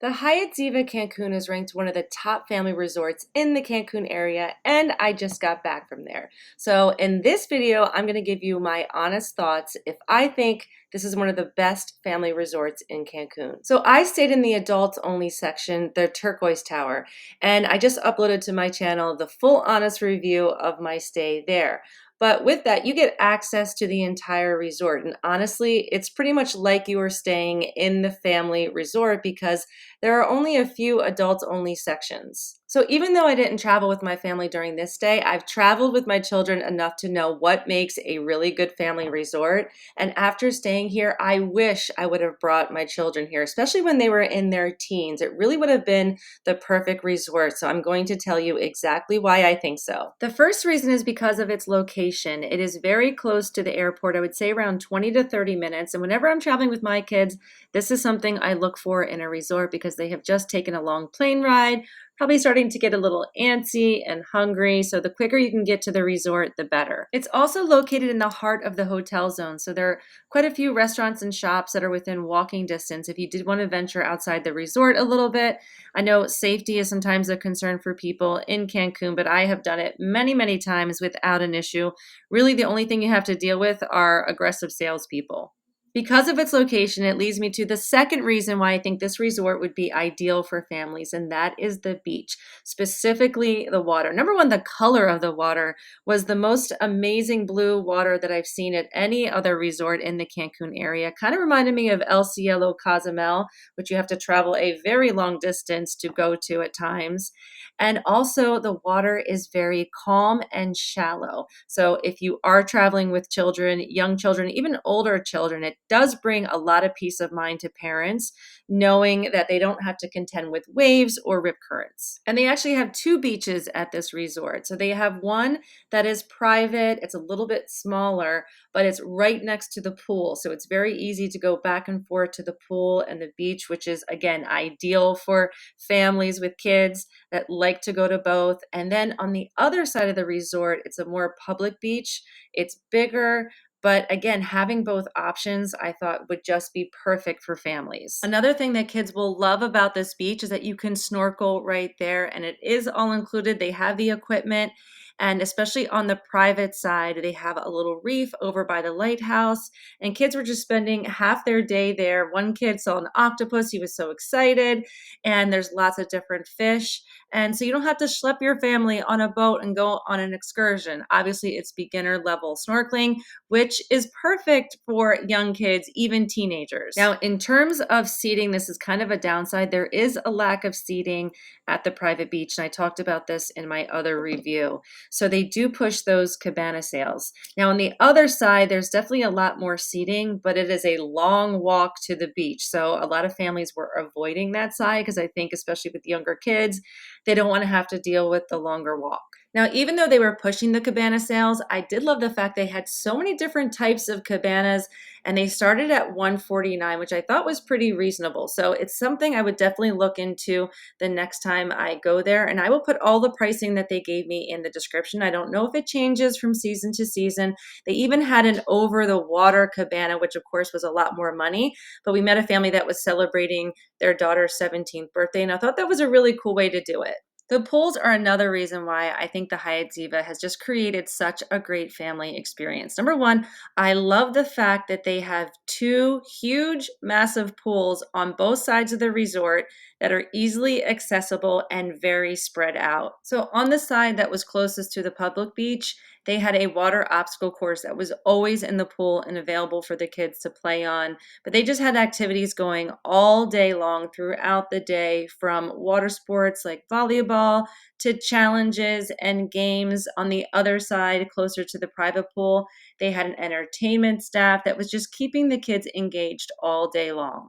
The Hyatt Ziva Cancun is ranked one of the top family resorts in the Cancun area, and I just got back from there. So, in this video, I'm going to give you my honest thoughts if I think this is one of the best family resorts in Cancun. So, I stayed in the adults only section, the Turquoise Tower, and I just uploaded to my channel the full honest review of my stay there. But with that, you get access to the entire resort. And honestly, it's pretty much like you are staying in the family resort because there are only a few adults only sections. So even though I didn't travel with my family during this stay, I've traveled with my children enough to know what makes a really good family resort. And after staying here, I wish I would have brought my children here, especially when they were in their teens. It really would have been the perfect resort. So I'm going to tell you exactly why I think so. The first reason is because of its location. It is very close to the airport. I would say around 20 to 30 minutes. And whenever I'm traveling with my kids, this is something I look for in a resort because they have just taken a long plane ride, probably starting to get a little antsy and hungry. So the quicker you can get to the resort, the better. It's also located in the heart of the hotel zone. So there are quite a few restaurants and shops that are within walking distance if you did want to venture outside the resort a little bit. I know safety is sometimes a concern for people in Cancun, but I have done it many, many times without an issue. Really, the only thing you have to deal with are aggressive salespeople. Because of its location, it leads me to the second reason why I think this resort would be ideal for families, and that is the beach, specifically the water. Number one, the color of the water was the most amazing blue water that I've seen at any other resort in the Cancun area. Kind of reminded me of El Cielo Cozumel, which you have to travel a very long distance to go to at times. And also, the water is very calm and shallow. So, if you are traveling with children, young children, even older children, it does bring a lot of peace of mind to parents, knowing that they don't have to contend with waves or rip currents. And they actually have two beaches at this resort. So, they have one that is private, it's a little bit smaller, but it's right next to the pool. So, it's very easy to go back and forth to the pool and the beach, which is, again, ideal for families with kids that like to go to both. And then on the other side of the resort, it's a more public beach. It's bigger, but again, having both options I thought would just be perfect for families. Another thing that kids will love about this beach is that you can snorkel right there and it is all included. They have the equipment. And especially on the private side, they have a little reef over by the lighthouse. And kids were just spending half their day there. One kid saw an octopus. He was so excited. And there's lots of different fish. And so you don't have to schlep your family on a boat and go on an excursion. Obviously, it's beginner level snorkeling, which is perfect for young kids, even teenagers. Now, in terms of seating, this is kind of a downside. There is a lack of seating at the private beach, and I talked about this in my other review. So they do push those cabana sales. Now, on the other side, there's definitely a lot more seating, but it is a long walk to the beach. So a lot of families were avoiding that side because I think, especially with younger kids, they don't want to have to deal with the longer walk. Now, even though they were pushing the cabana sales, I did love the fact they had so many different types of cabanas and they started at $149, which I thought was pretty reasonable. So it's something I would definitely look into the next time I go there. And I will put all the pricing that they gave me in the description. I don't know if it changes from season to season. They even had an over the water cabana, which of course was a lot more money. But we met a family that was celebrating their daughter's 17th birthday. And I thought that was a really cool way to do it. The pools are another reason why I think the Hyatt Ziva has just created such a great family experience. Number one, I love the fact that they have two huge, massive pools on both sides of the resort that are easily accessible and very spread out. So on the side that was closest to the public beach, they had a water obstacle course that was always in the pool and available for the kids to play on. But they just had activities going all day long throughout the day, from water sports like volleyball to challenges and games. On the other side, closer to the private pool, they had an entertainment staff that was just keeping the kids engaged all day long.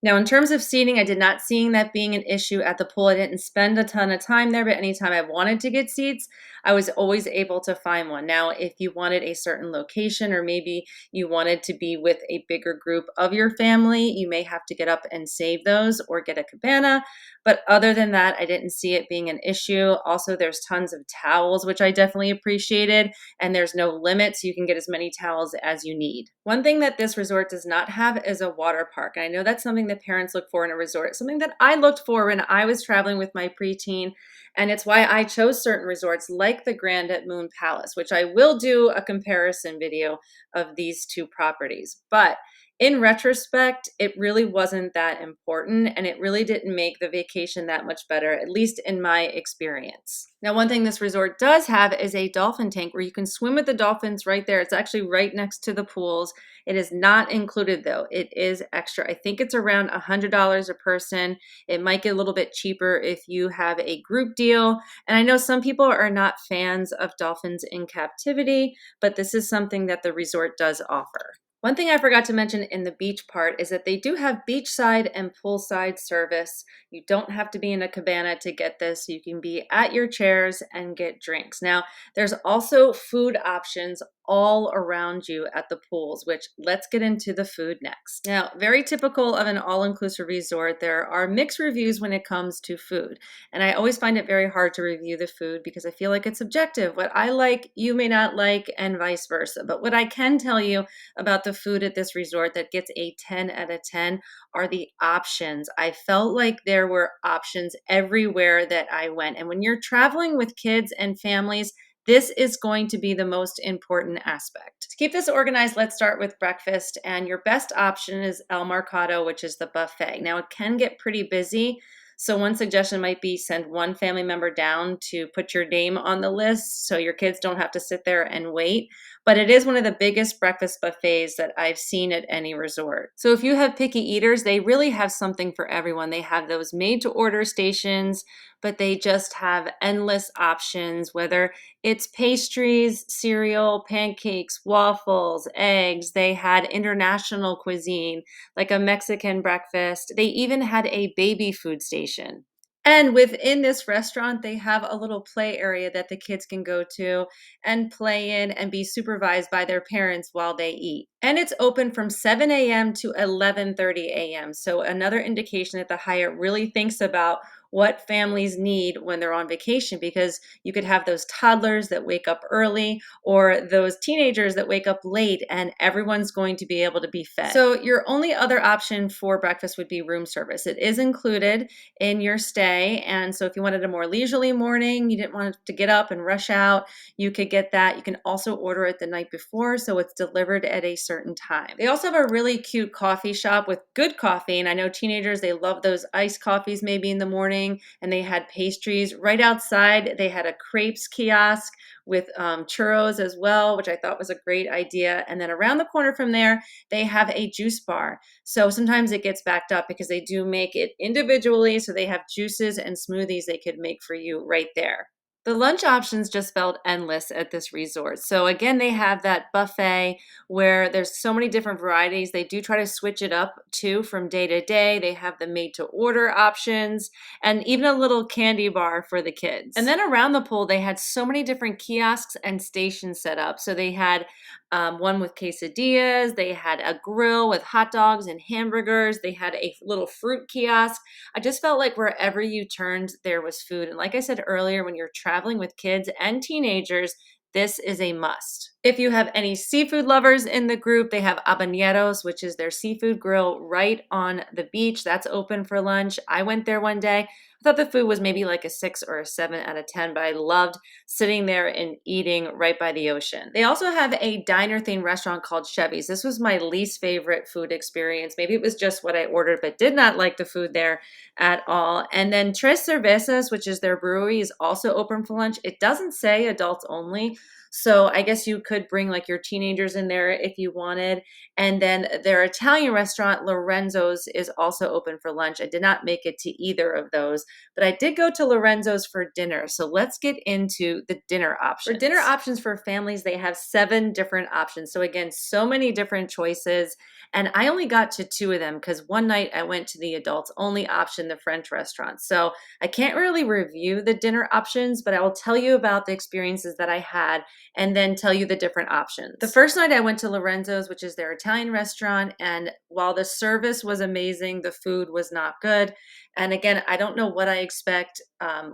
Now, in terms of seating, I did not see that being an issue at the pool. I didn't spend a ton of time there, but anytime I wanted to get seats, I was always able to find one. Now, if you wanted a certain location or maybe you wanted to be with a bigger group of your family, you may have to get up and save those or get a cabana. But other than that, I didn't see it being an issue. Also, there's tons of towels, which I definitely appreciated, and there's no limit, so you can get as many towels as you need. One thing that this resort does not have is a water park. And I know that's something something that parents look for in a resort, something that I looked for when I was traveling with my preteen. And it's why I chose certain resorts like the Grand at Moon Palace, which I will do a comparison video of these two properties. But in retrospect, it really wasn't that important and it really didn't make the vacation that much better, at least in my experience. Now, one thing this resort does have is a dolphin tank where you can swim with the dolphins right there. It's actually right next to the pools. It is not included though. It is extra. I think it's around $100 a person. It might get a little bit cheaper if you have a group deal. And I know some people are not fans of dolphins in captivity, but this is something that the resort does offer. One thing I forgot to mention in the beach part is that they do have beachside and poolside service. You don't have to be in a cabana to get this. You can be at your chairs and get drinks. Now, there's also food options all around you at the pools, which let's get into the food next. Now, very typical of an all-inclusive resort, there are mixed reviews when it comes to food. And I always find it very hard to review the food because I feel like it's subjective. What I like, you may not like, and vice versa. But what I can tell you about the food at this resort that gets a 10 out of 10 are the options. I felt like there were options everywhere that I went. And when you're traveling with kids and families, this is going to be the most important aspect. To keep this organized, let's start with breakfast. And your best option is El Mercado, which is the buffet. Now, it can get pretty busy. So one suggestion might be send one family member down to put your name on the list so your kids don't have to sit there and wait. But it is one of the biggest breakfast buffets that I've seen at any resort. So if you have picky eaters, they really have something for everyone. They have those made to order stations, but they just have endless options, whether it's pastries, cereal, pancakes, waffles, eggs. They had international cuisine, like a Mexican breakfast. They even had a baby food station. And within this restaurant, they have a little play area that the kids can go to and play in and be supervised by their parents while they eat. And it's open from 7 a.m. to 11:30 a.m. So another indication that the Hyatt really thinks about what families need when they're on vacation, because you could have those toddlers that wake up early or those teenagers that wake up late, and everyone's going to be able to be fed. So your only other option for breakfast would be room service. It is included in your stay. And so if you wanted a more leisurely morning, you didn't want to get up and rush out, you could get that. You can also order it the night before, so it's delivered at a certain time. They also have a really cute coffee shop with good coffee. And I know teenagers, they love those iced coffees maybe in the morning, and they had pastries. Right outside, they had a crepes kiosk with churros as well, which I thought was a great idea. And then around the corner from there, they have a juice bar. So sometimes it gets backed up because they do make it individually. So they have juices and smoothies they could make for you right there. The lunch options just felt endless at this resort. So again, they have that buffet where there's so many different varieties. They do try to switch it up too from day to day. They have the made to order options and even a little candy bar for the kids. And then around the pool, they had so many different kiosks and stations set up. So they had one with quesadillas. They had a grill with hot dogs and hamburgers. They had a little fruit kiosk. I just felt like wherever you turned, there was food. And like I said earlier, when you're traveling with kids and teenagers, this is a must. If you have any seafood lovers in the group, they have Habaneros, which is their seafood grill right on the beach. That's open for lunch. I went there one day. I thought the food was maybe like a 6 or a 7 out of 10, but I loved sitting there and eating right by the ocean. They also have a diner themed restaurant called Chevy's. This was my least favorite food experience. Maybe it was just what I ordered, but did not like the food there at all. And then Tres Cervezas, which is their brewery, is also open for lunch. It doesn't say adults only, so I guess you could bring like your teenagers in there if you wanted. And then their Italian restaurant, Lorenzo's, is also open for lunch. I did not make it to either of those, but I did go to Lorenzo's for dinner. So let's get into the dinner options. For dinner options for families, they have 7 different options. So again, so many different choices. And I only got to 2 of them because one night I went to the adults only option, the French restaurant. So I can't really review the dinner options, but I will tell you about the experiences that I had and then tell you the different options. The first night I went to Lorenzo's, which is their Italian restaurant, and while the service was amazing, the food was not good. And again, I don't know what I expect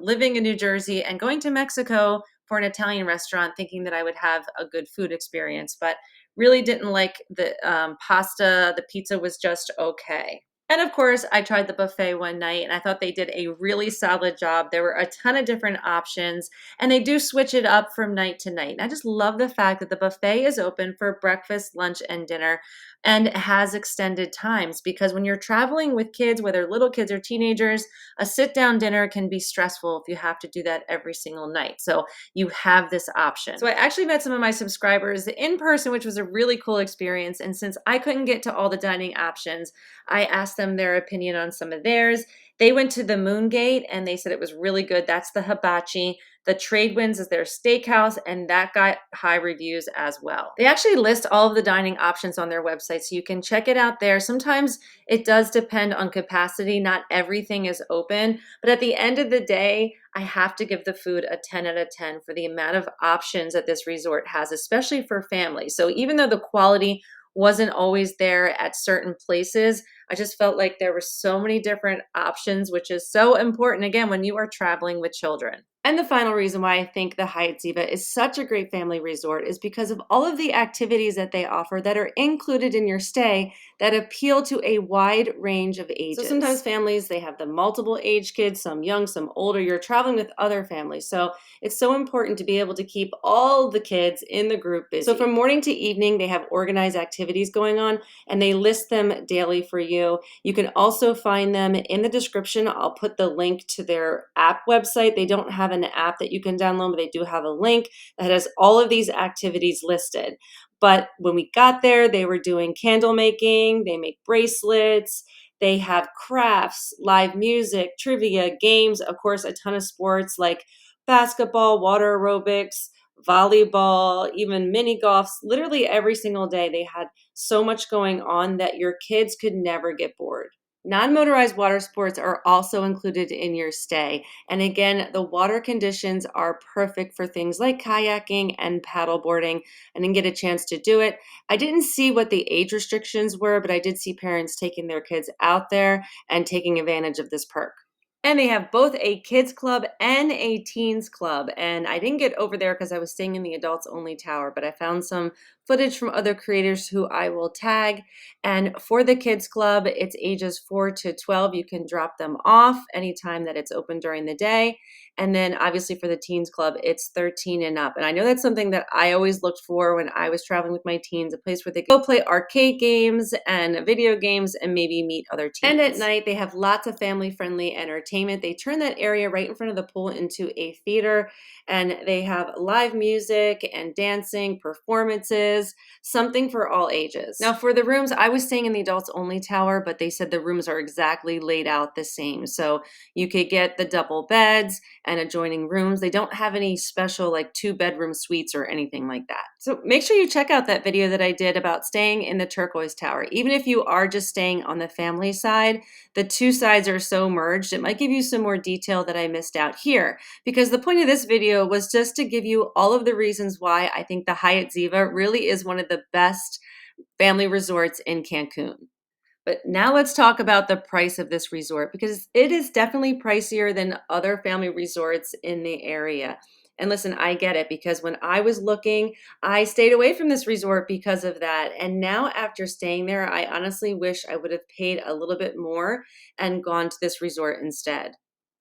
living in New Jersey and going to Mexico for an Italian restaurant thinking that I would have a good food experience, but really didn't like the pasta. The pizza was just okay. And of course, I tried the buffet one night and I thought they did a really solid job. There were a ton of different options and they do switch it up from night to night. And I just love the fact that the buffet is open for breakfast, lunch, and dinner and has extended times because when you're traveling with kids, whether little kids or teenagers, a sit down dinner can be stressful if you have to do that every single night. So you have this option. So I actually met some of my subscribers in person, which was a really cool experience. And since I couldn't get to all the dining options, I asked them their opinion on some of theirs. They went to the Moon Gate and they said it was really good. That's the hibachi. The Trade Winds is their steakhouse, and that got high reviews as well. They actually list all of the dining options on their website, so you can check it out there. Sometimes it does depend on capacity. Not everything is open, but at the end of the day, I have to give the food a 10 out of 10 for the amount of options that this resort has, especially for families. So even though the quality wasn't always there at certain places, I just felt like there were so many different options, which is so important, again, when you are traveling with children. And the final reason why I think the Hyatt Ziva is such a great family resort is because of all of the activities that they offer that are included in your stay that appeal to a wide range of ages. So sometimes families, they have the multiple age kids, some young, some older. You're traveling with other families. So it's so important to be able to keep all the kids in the group busy. So from morning to evening, they have organized activities going on and they list them daily for you. You can also find them in the description. I'll put the link to their app website. They don't have an app that you can download, but they do have a link that has all of these activities listed. But when we got there, they were doing candle making, they make bracelets, they have crafts, live music, trivia, games, of course, a ton of sports like basketball, water aerobics, volleyball, even mini golfs. Literally every single day, they had so much going on that your kids could never get bored. Non-motorized water sports are also included in your stay. And again, the water conditions are perfect for things like kayaking and paddleboarding. I didn't get a chance to do it. I didn't see what the age restrictions were, but I did see parents taking their kids out there and taking advantage of this perk. And they have both a kids club and a teens club. And I didn't get over there because I was staying in the adults only tower, but I found some footage from other creators who I will tag. And for the kids club, it's ages 4 to 12. You can drop them off anytime that it's open during the day. And then obviously for the teens club, it's 13 and up. And I know that's something that I always looked for when I was traveling with my teens, a place where they go play arcade games and video games and maybe meet other teens. And at night, they have lots of family-friendly entertainment. They turn that area right in front of the pool into a theater, and they have live music and dancing, performances, something for all ages. Now for the rooms, I was staying in the adults only tower, but they said the rooms are exactly laid out the same. So you could get the double beds and adjoining rooms. They don't have any special like 2-bedroom suites or anything like that. So make sure you check out that video that I did about staying in the turquoise tower. Even if you are just staying on the family side, the two sides are so merged, it might give you some more detail that I missed out here. Because the point of this video was just to give you all of the reasons why I think the Hyatt Ziva really is one of the best family resorts in Cancun. But now let's talk about the price of this resort because it is definitely pricier than other family resorts in the area. And listen, I get it because when I was looking, I stayed away from this resort because of that. And now after staying there, I honestly wish I would have paid a little bit more and gone to this resort instead.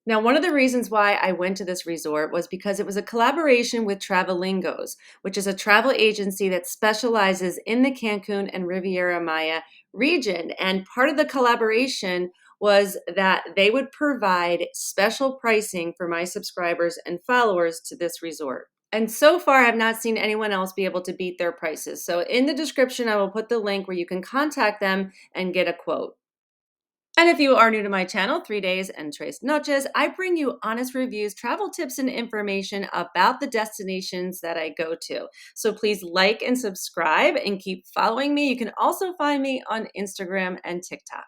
Now, one of the reasons why I went to this resort was because it was a collaboration with Travelingos, which is a travel agency that specializes in the Cancun and Riviera Maya region. And part of the collaboration was that they would provide special pricing for my subscribers and followers to this resort. And so far, I've not seen anyone else be able to beat their prices. So in the description, I will put the link where you can contact them and get a quote. And if you are new to my channel, 3 days and Tres Noches, I bring you honest reviews, travel tips, and information about the destinations that I go to. So please like and subscribe and keep following me. You can also find me on Instagram and TikTok.